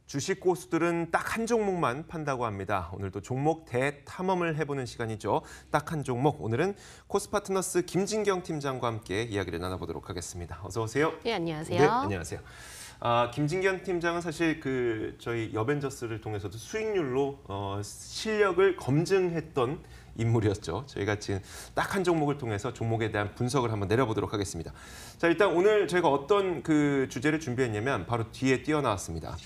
주식 고수들은 딱 한 종목만 판다고 합니다. 오늘도 종목 대탐험을 해보는 시간이죠. 딱 한 종목. 오늘은 코스파트너스 김진경 팀장과 함께 이야기를 나눠보도록 하겠습니다. 어서 오세요. 네, 안녕하세요. 네, 안녕하세요. 김진경 팀장은 사실 저희 여벤져스를 통해서도 수익률로 실력을 검증했던 인물이었죠. 저희가 지금 딱 한 종목을 통해서 종목에 대한 분석을 한번 내려보도록 하겠습니다. 자, 일단 오늘 저희가 어떤 주제를 준비했냐면 바로 뒤에 띄어나왔습니다.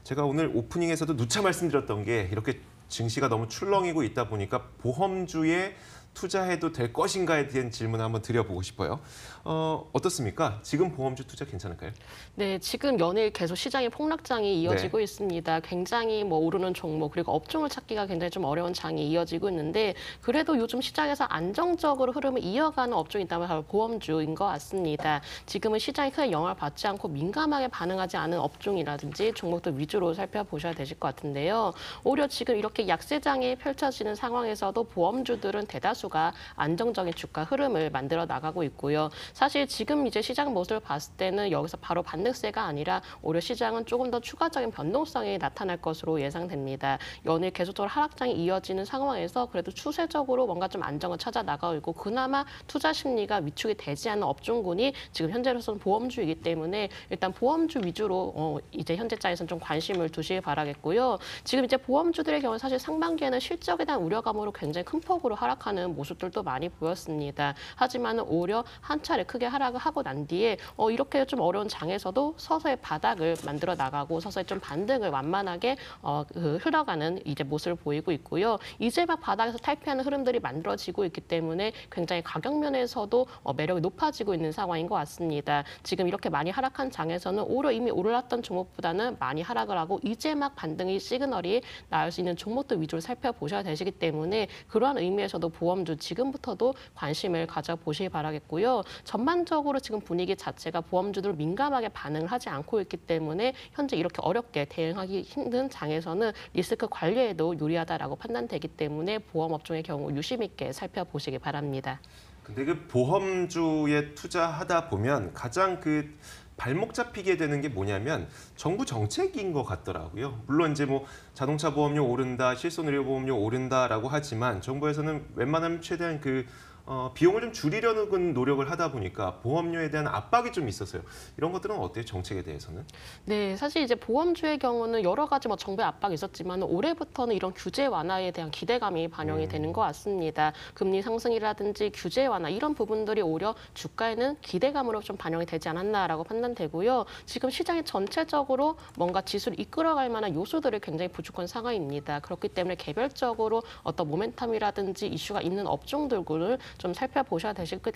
제가 오늘 오프닝에서도 누차 말씀드렸던 게 이렇게 증시가 너무 출렁이고 있다 보니까 보험주에 투자해도 될 것인가에 대한 질문을 한번 드려보고 싶어요. 어떻습니까? 지금 보험주 투자 괜찮을까요? 네, 지금 연일 계속 시장의 폭락장이 이어지고 있습니다. 굉장히 오르는 종목 그리고 업종을 찾기가 굉장히 좀 어려운 장이 이어지고 있는데 그래도 요즘 시장에서 안정적으로 흐름을 이어가는 업종이 있다면 바로 보험주인 것 같습니다. 지금은 시장이 크게 영향을 받지 않고 민감하게 반응하지 않은 업종이라든지 종목들 위주로 살펴보셔야 되실 것 같은데요. 오히려 지금 이렇게 약세장이 펼쳐지는 상황에서도 보험주들은 대다수가 안정적인 주가 흐름을 만들어 나가고 있고요. 사실 지금 이제 시장 모습을 봤을 때는 여기서 바로 반등세가 아니라 오히려 시장은 조금 더 추가적인 변동성이 나타날 것으로 예상됩니다. 연일 계속적으로 하락장이 이어지는 상황에서 그래도 추세적으로 뭔가 좀 안정을 찾아 나가고 있고 그나마 투자 심리가 위축이 되지 않는 업종군이 지금 현재로서는 보험주이기 때문에 일단 보험주 위주로 이제 현재자에서는 좀 관심을 두시길 바라겠고요. 지금 이제 보험주들의 경우 사실 상반기에는 실적에 대한 우려감으로 굉장히 큰 폭으로 하락하는 모습들도 많이 보였습니다. 하지만 오히려 한 차례 크게 하락을 하고 난 뒤에 이렇게 좀 어려운 장에서도 서서히 바닥을 만들어 나가고 서서히 좀 반등을 완만하게 흘러가는 이제 모습을 보이고 있고요. 이제 막 바닥에서 탈피하는 흐름들이 만들어지고 있기 때문에 굉장히 가격 면에서도 매력이 높아지고 있는 상황인 것 같습니다. 지금 이렇게 많이 하락한 장에서는 오히려 이미 올랐던 종목보다는 많이 하락을 하고 이제 막 반등의 시그널이 나올 수 있는 종목들 위주로 살펴보셔야 되시기 때문에 그러한 의미에서도 보험주 지금부터도 관심을 가져보시기 바라겠고요. 전반적으로 지금 분위기 자체가 보험주들 민감하게 반응을 하지 않고 있기 때문에 현재 이렇게 어렵게 대응하기 힘든 장에서는 리스크 관리에도 유리하다라고 판단되기 때문에 보험업종의 경우 유심 있게 살펴보시기 바랍니다. 근데 보험주에 투자하다 보면 가장 발목 잡히게 되는 게 뭐냐면 정부 정책인 것 같더라고요. 물론 이제 자동차 보험료 오른다, 실손의료보험료 오른다라고 하지만 정부에서는 웬만하면 최대한 비용을 좀 줄이려는 노력을 하다 보니까 보험료에 대한 압박이 좀 있었어요. 이런 것들은 어때요? 정책에 대해서는? 네, 사실 이제 보험주의 경우는 여러 가지 정부의 압박이 있었지만 올해부터는 이런 규제 완화에 대한 기대감이 반영이 되는 것 같습니다. 금리 상승이라든지 규제 완화 이런 부분들이 오히려 주가에는 기대감으로 좀 반영이 되지 않았나라고 판단되고요. 지금 시장이 전체적으로 뭔가 지수를 이끌어갈 만한 요소들이 굉장히 부족한 상황입니다. 그렇기 때문에 개별적으로 어떤 모멘텀이라든지 이슈가 있는 업종들을 좀 살펴보셔야 되실 것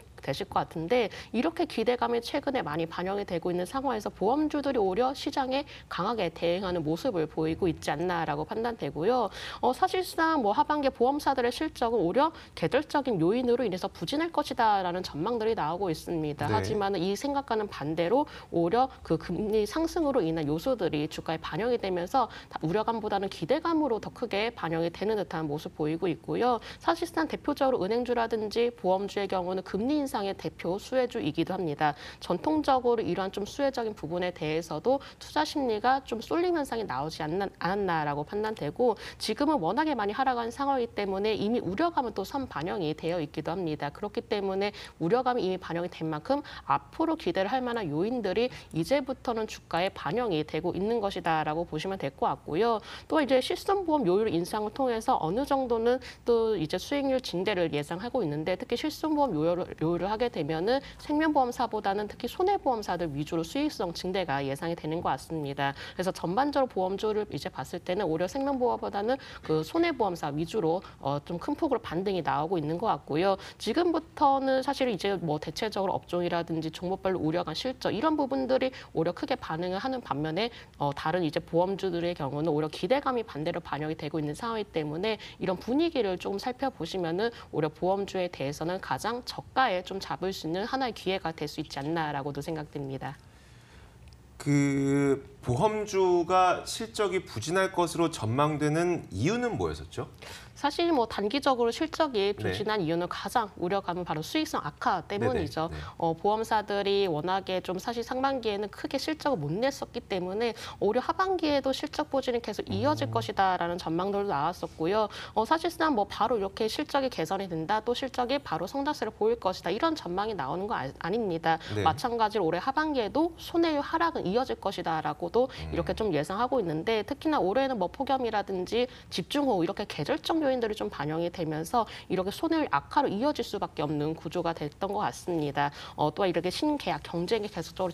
같은데 이렇게 기대감이 최근에 많이 반영이 되고 있는 상황에서 보험주들이 오히려 시장에 강하게 대응하는 모습을 보이고 있지 않나라고 판단되고요. 사실상 하반기 보험사들의 실적은 오히려 계절적인 요인으로 인해서 부진할 것이다라는 전망들이 나오고 있습니다. 네. 하지만 이 생각과는 반대로 오히려 그 금리 상승으로 인한 요소들이 주가에 반영이 되면서 우려감보다는 기대감으로 더 크게 반영이 되는 듯한 모습 보이고 있고요. 사실상 대표적으로 은행주라든지 보험주의 경우는 금리 인상의 대표 수혜주이기도 합니다. 전통적으로 이러한 좀 수혜적인 부분에 대해서도 투자 심리가 좀 쏠림 현상이 나오지 않았나라고 판단되고 지금은 워낙에 많이 하락한 상황이기 때문에 이미 우려감은 또 선반영이 되어 있기도 합니다. 그렇기 때문에 우려감이 이미 반영이 된 만큼 앞으로 기대를 할 만한 요인들이 이제부터는 주가에 반영이 되고 있는 것이다라고 보시면 될 것 같고요. 또 이제 실손보험 요율 인상을 통해서 어느 정도는 또 이제 수익률 증대를 예상하고 있는데 특히 실손보험 요율을 하게 되면은 생명보험사보다는 특히 손해보험사들 위주로 수익성 증대가 예상이 되는 것 같습니다. 그래서 전반적으로 보험주를 이제 봤을 때는 오히려 생명보험보다는 손해보험사 위주로 좀 큰 폭으로 반등이 나오고 있는 것 같고요. 지금부터는 사실 이제 대체적으로 업종이라든지 종목별로 우려간 실적 이런 부분들이 오히려 크게 반응을 하는 반면에 다른 이제 보험주들의 경우는 오히려 기대감이 반대로 반영이 되고 있는 상황이기 때문에 이런 분위기를 조금 살펴보시면은 오히려 보험주에 대해서는 가장 저가에 좀 잡을 수 있는 하나의 기회가 될 수 있지 않나라고도 생각됩니다. 보험주가 실적이 부진할 것으로 전망되는 이유는 뭐였었죠? 사실 뭐 단기적으로 실적이 네. 부진한 이유는 가장 우려감은 바로 수익성 악화 때문이죠. 네네. 보험사들이 워낙에 좀 사실 상반기에는 크게 실적을 못 냈었기 때문에 오히려 하반기에도 실적 부진이 계속 이어질 것이다라는 전망들도 나왔었고요. 사실상 뭐 바로 이렇게 실적이 개선이 된다, 또 실적이 바로 성장세를 보일 것이다 이런 전망이 나오는 거 아닙니다. 네. 마찬가지로 올해 하반기에도 손해율 하락은 이어질 것이다라고도 이렇게 좀 예상하고 있는데 특히나 올해는 뭐 폭염이라든지 집중호우 이렇게 계절적 요인들이 좀 반영이 되면서 이렇게 손해율 악화로 이어질 수밖에 없는 구조가 됐던 것 같습니다. 또한 이렇게 신계약 경쟁이 계속적으로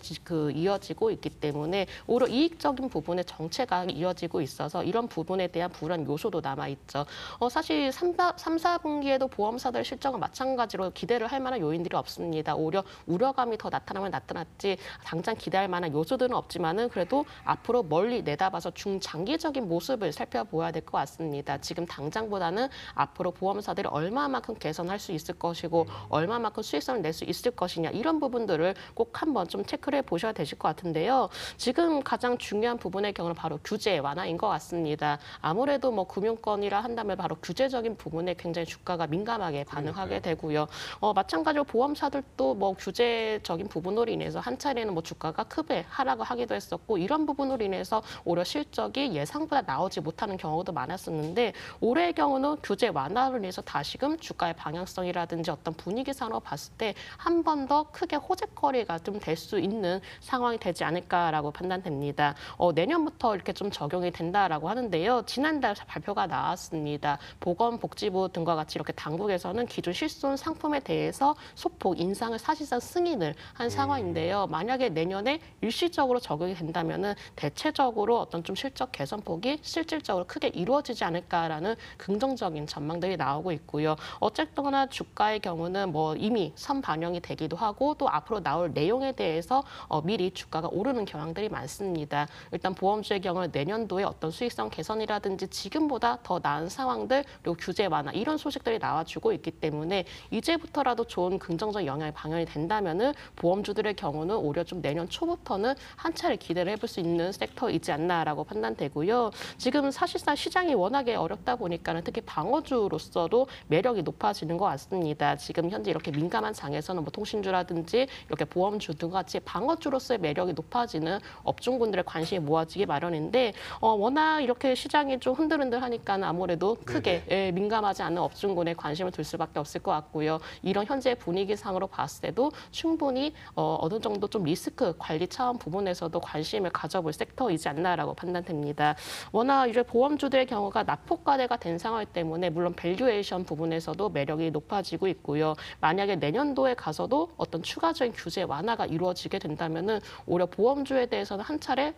이어지고 있기 때문에 오히려 이익적인 부분의 정체가 이어지고 있어서 이런 부분에 대한 불안 요소도 남아있죠. 사실 3, 4분기에도 보험사들 실적은 마찬가지로 기대를 할 만한 요인들이 없습니다. 오히려 우려감이 더 나타나면 나타났지 당장 기대할 만한 요소들은 없지만은 그래도 앞으로 멀리 내다봐서 중장기적인 모습을 살펴보아야 될 것 같습니다. 지금 당장보다는 앞으로 보험사들이 얼마만큼 개선할 수 있을 것이고 얼마만큼 수익성을 낼 수 있을 것이냐 이런 부분들을 꼭 한번 좀 체크를 해보셔야 되실 것 같은데요. 지금 가장 중요한 부분의 경우는 바로 규제 완화인 것 같습니다. 아무래도 뭐 금융권이라 한다면 바로 규제적인 부분에 굉장히 주가가 민감하게 반응하게 되고요. 마찬가지로 보험사들도 뭐 규제적인 부분으로 인해서 한 차례는 뭐 주가가 크게 하락을 하기도 했었고 이런 부분으로 인해서 오히려 실적이 예상보다 나오지 못하는 경우도 많았었는데 올해의 경우는 규제 완화로 인해서 다시금 주가의 방향성이라든지 어떤 분위기상으로 봤을 때 한 번 더 크게 호재거리가 좀 될 수 있는 상황이 되지 않을까라고 판단됩니다. 내년부터 이렇게 좀 적용이 된다라고 하는데요. 지난달 발표가 나왔습니다. 보건복지부 등과 같이 이렇게 당국에서는 기존 실손 상품에 대해서 소폭 인상을 사실상 승인을 한 상황인데요. 만약에 내년에 일시적으로 적용이 된다면은 대체적으로 어떤 좀 실적 개선폭이 실질적으로 크게 이루어지지 않을까라는 긍정적인 전망들이 나오고 있고요. 어쨌거나 주가의 경우는 뭐 이미 선반영이 되기도 하고 또 앞으로 나올 내용에 대해서 미리 주가가 오르는 경향들이 많습니다. 일단 보험주의 경우 내년도에 어떤 수익성 개선이라든지 지금보다 더 나은 상황들 그리고 규제 완화 이런 소식들이 나와주고 있기 때문에 이제부터라도 좋은 긍정적 영향이 방영이 된다면은 보험주들의 경우는 오히려 좀 내년 초부터는 한 차례 기대를 해볼 수 있는 섹터이지 않나라고 판단되고요. 지금 사실상 시장이 워낙에 어렵다 보니까는 특히 방어주로서도 매력이 높아지는 것 같습니다. 지금 현재 이렇게 민감한 장에서는 뭐 통신주라든지 이렇게 보험주 등 같이 방어주로서의 매력이 높아지는 업종군들의 관심이 모아지기 마련인데 워낙 이렇게 시장이 좀 흔들흔들하니까 아무래도 크게 민감하지 않은 업종군에 관심을 둘 수밖에 없을 것 같고요. 이런 현재 분위기상으로 봤을 때도 충분히 어느 정도 좀 리스크 관리 차원 부분에서도 관심을 가져볼 섹터이지 않나라고 판단됩니다. 워낙 이제 보험주들의 경우가 낙폭과대가 된 상황이기 때문에 물론 밸류에이션 부분에서도 매력이 높아지고 있고요. 만약에 내년도에 가서도 어떤 추가적인 규제 완화가 이루어지게 된다면은 오히려 보험주에 대해서는 한 차례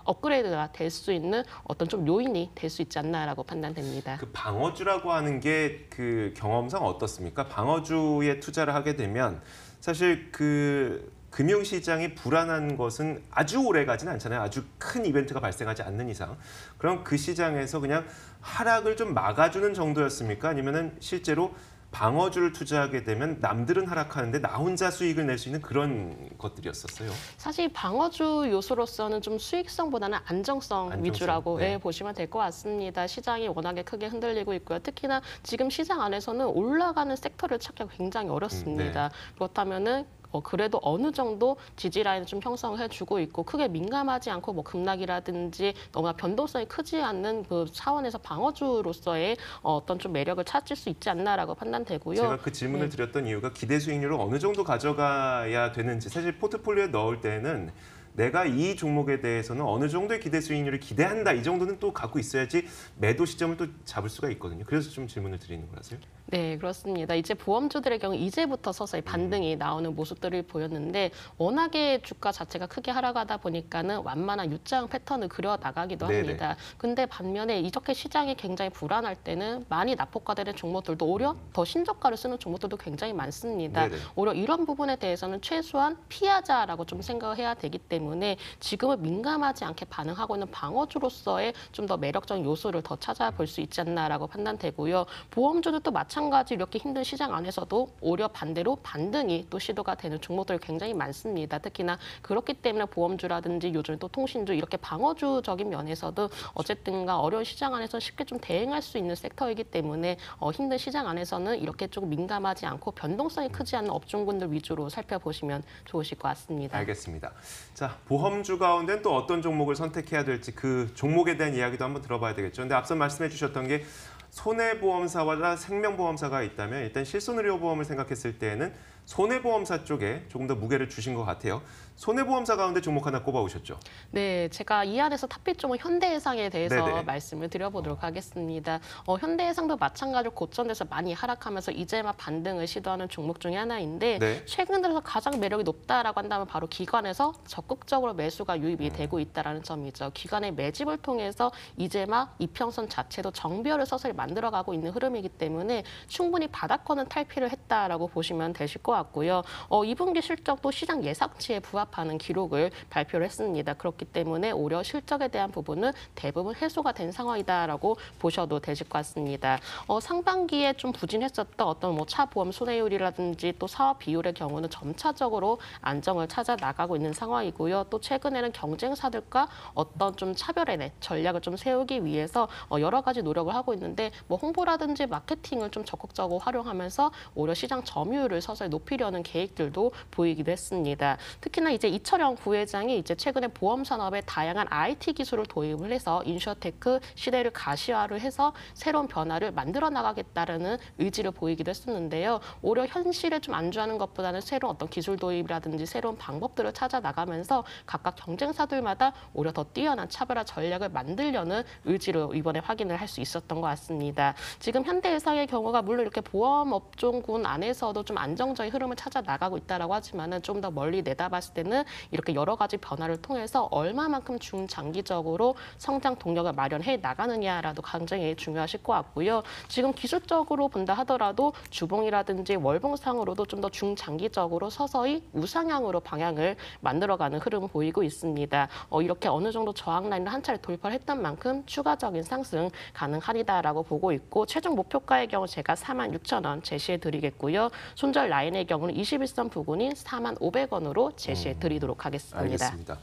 업그레이드가 될 수 있는 어떤 좀 요인이 될 수 있지 않나라고 판단됩니다. 그 방어주라고 하는 게 그 경험상 어떻습니까? 방어주에 투자를 하게 되면 사실 그 금융시장이 불안한 것은 아주 오래 가진 않잖아요. 아주 큰 이벤트가 발생하지 않는 이상. 그럼 그 시장에서 그냥 하락을 좀 막아주는 정도였습니까? 아니면은 실제로 방어주를 투자하게 되면 남들은 하락하는데 나 혼자 수익을 낼 수 있는 그런 것들이었었어요. 사실 방어주 요소로서는 좀 수익성보다는 안정성 위주라고 보시면 될 것 같습니다. 시장이 워낙에 크게 흔들리고 있고요. 특히나 지금 시장 안에서는 올라가는 섹터를 찾기가 굉장히 어렵습니다. 그렇다면은 그래도 어느 정도 지지 라인을 좀 형성해주고 있고 크게 민감하지 않고 뭐 급락이라든지 너무나 변동성이 크지 않는 그 차원에서 방어주로서의 어떤 좀 매력을 찾을 수 있지 않나라고 판단되고요. 제가 그 질문을 드렸던 이유가 기대 수익률을 어느 정도 가져가야 되는지 사실 포트폴리오에 넣을 때는 내가 이 종목에 대해서는 어느 정도의 기대 수익률을 기대한다 이 정도는 또 갖고 있어야지 매도 시점을 또 잡을 수가 있거든요. 그래서 좀 질문을 드리는 거라서요. 네, 그렇습니다. 이제 보험주들의 경우 이제부터 서서히 반등이 나오는 모습들을 보였는데 워낙에 주가 자체가 크게 하락하다 보니까는 완만한 U자 패턴을 그려 나가기도 합니다. 근데 반면에 이렇게 시장이 굉장히 불안할 때는 많이 낙폭과되는 종목들도 오히려 더 신저가를 쓰는 종목들도 굉장히 많습니다. 오히려 이런 부분에 대해서는 최소한 피하자라고 좀 생각을 해야 되기 때문에 지금은 민감하지 않게 반응하고 있는 방어주로서의 좀 더 매력적인 요소를 더 찾아볼 수 있지 않나라고 판단되고요. 보험주도 또 마찬가지로 마찬가지로 이렇게 힘든 시장 안에서도 오히려 반대로 반등이 또 시도가 되는 종목들이 굉장히 많습니다. 특히나 그렇기 때문에 보험주라든지 요즘 또 통신주 이렇게 방어주적인 면에서도 어쨌든가 어려운 시장 안에서 쉽게 좀 대응할 수 있는 섹터이기 때문에 힘든 시장 안에서는 이렇게 조금 민감하지 않고 변동성이 크지 않은 업종군들 위주로 살펴보시면 좋으실 것 같습니다. 알겠습니다. 자, 보험주 가운데는 또 어떤 종목을 선택해야 될지 그 종목에 대한 이야기도 한번 들어봐야 되겠죠. 근데 앞서 말씀해 주셨던 게 손해보험사와 생명보험사가 있다면 일단 실손의료보험을 생각했을 때에는 손해보험사 쪽에 조금 더 무게를 주신 것 같아요. 손해보험사 가운데 종목 하나 꼽아오셨죠? 네, 제가 이 안에서 탑픽 종목 현대해상에 대해서 네네. 말씀을 드려보도록 하겠습니다. 현대해상도 마찬가지로 고점에서 많이 하락하면서 이제 막 반등을 시도하는 종목 중에 하나인데 네. 최근 들어서 가장 매력이 높다라고 한다면 바로 기관에서 적극적으로 매수가 유입이 되고 있다는 점이죠. 기관의 매집을 통해서 이제 막 이평선 자체도 정비율을 서서히 만들어가고 있는 흐름이기 때문에 충분히 바닥권은 탈피를 했다라고 보시면 되실 것 같고요. 2분기 실적도 시장 예상치에 부합하는 기록을 발표를 했습니다. 그렇기 때문에 오히려 실적에 대한 부분은 대부분 해소가 된 상황이다라고 보셔도 되실 것 같습니다. 상반기에 좀 부진했었던 어떤 뭐 차보험 손해율이라든지 또 사업 비율의 경우는 점차적으로 안정을 찾아 나가고 있는 상황이고요. 또 최근에는 경쟁사들과 어떤 좀 차별의 전략을 좀 세우기 위해서 여러 가지 노력을 하고 있는데 뭐 홍보라든지 마케팅을 좀 적극적으로 활용하면서 오히려 시장 점유율을 서서히 높이려는 계획들도 보이기도 했습니다. 특히나 이제 이철영 부회장이 이제 최근에 보험 산업에 다양한 IT 기술을 도입을 해서 인슈어테크 시대를 가시화를 해서 새로운 변화를 만들어 나가겠다라는 의지를 보이기도 했었는데요. 오히려 현실에 좀 안주하는 것보다는 새로운 어떤 기술 도입이라든지 새로운 방법들을 찾아 나가면서 각각 경쟁사들마다 오히려 더 뛰어난 차별화 전략을 만들려는 의지를 이번에 확인을 할 수 있었던 것 같습니다. 지금 현대해상의 경우가 물론 이렇게 보험 업종군 안에서도 좀 안정적인 흐름을 찾아 나가고 있다라고 하지만은 좀 더 멀리 내다봤을 때는 이렇게 여러 가지 변화를 통해서 얼마만큼 중장기적으로 성장 동력을 마련해 나가느냐라도 굉장히 중요하실 것 같고요. 지금 기술적으로 본다 하더라도 주봉이라든지 월봉상으로도 좀 더 중장기적으로 서서히 우상향으로 방향을 만들어가는 흐름을 보이고 있습니다. 이렇게 어느 정도 저항 라인을 한 차례 돌파를 했던 만큼 추가적인 상승 가능하리다라고 보고 있고 최종 목표가의 경우 제가 46,000원 제시해 드리겠고요. 손절 라인의 경우는 21선 부근인 45,000원으로 제시해 드리도록 하겠습니다. 알겠습니다.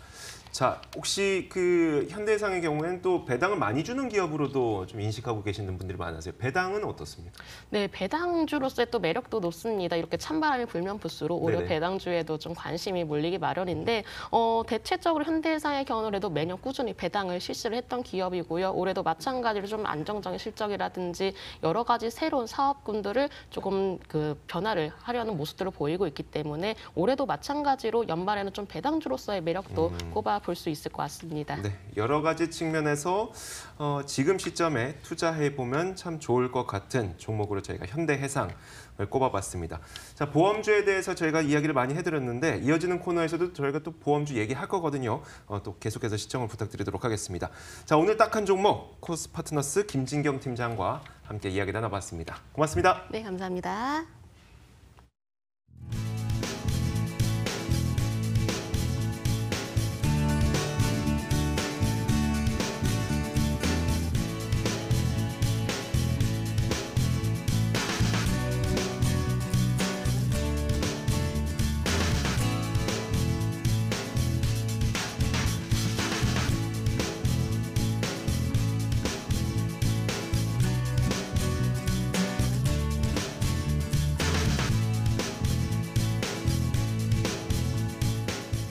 자, 혹시 그 현대해상의 경우에는 또 배당을 많이 주는 기업으로도 좀 인식하고 계시는 분들이 많으세요. 배당은 어떻습니까? 네, 배당주로서의 또 매력도 높습니다. 이렇게 찬바람이 불면 불수록 오히려 네네. 배당주에도 좀 관심이 몰리기 마련인데 대체적으로 현대해상의 경우에도 매년 꾸준히 배당을 실시를 했던 기업이고요. 올해도 마찬가지로 좀 안정적인 실적이라든지 여러 가지 새로운 사업군들을 조금 그 변화를 하려는 모습들을 보이고 있기 때문에 올해도 마찬가지로 연말에는 좀 배당주로서의 매력도 꼽아 볼 수 있을 것 같습니다. 네, 여러 가지 측면에서 지금 시점에 투자해 보면 참 좋을 것 같은 종목으로 저희가 현대해상을 꼽아봤습니다. 자, 보험주에 대해서 저희가 이야기를 많이 해드렸는데 이어지는 코너에서도 저희가 또 보험주 얘기할 거거든요. 또 계속해서 시청을 부탁드리도록 하겠습니다. 자, 오늘 딱 한 종목 코스파트너스 김진경 팀장과 함께 이야기 나눠봤습니다. 고맙습니다. 네, 감사합니다.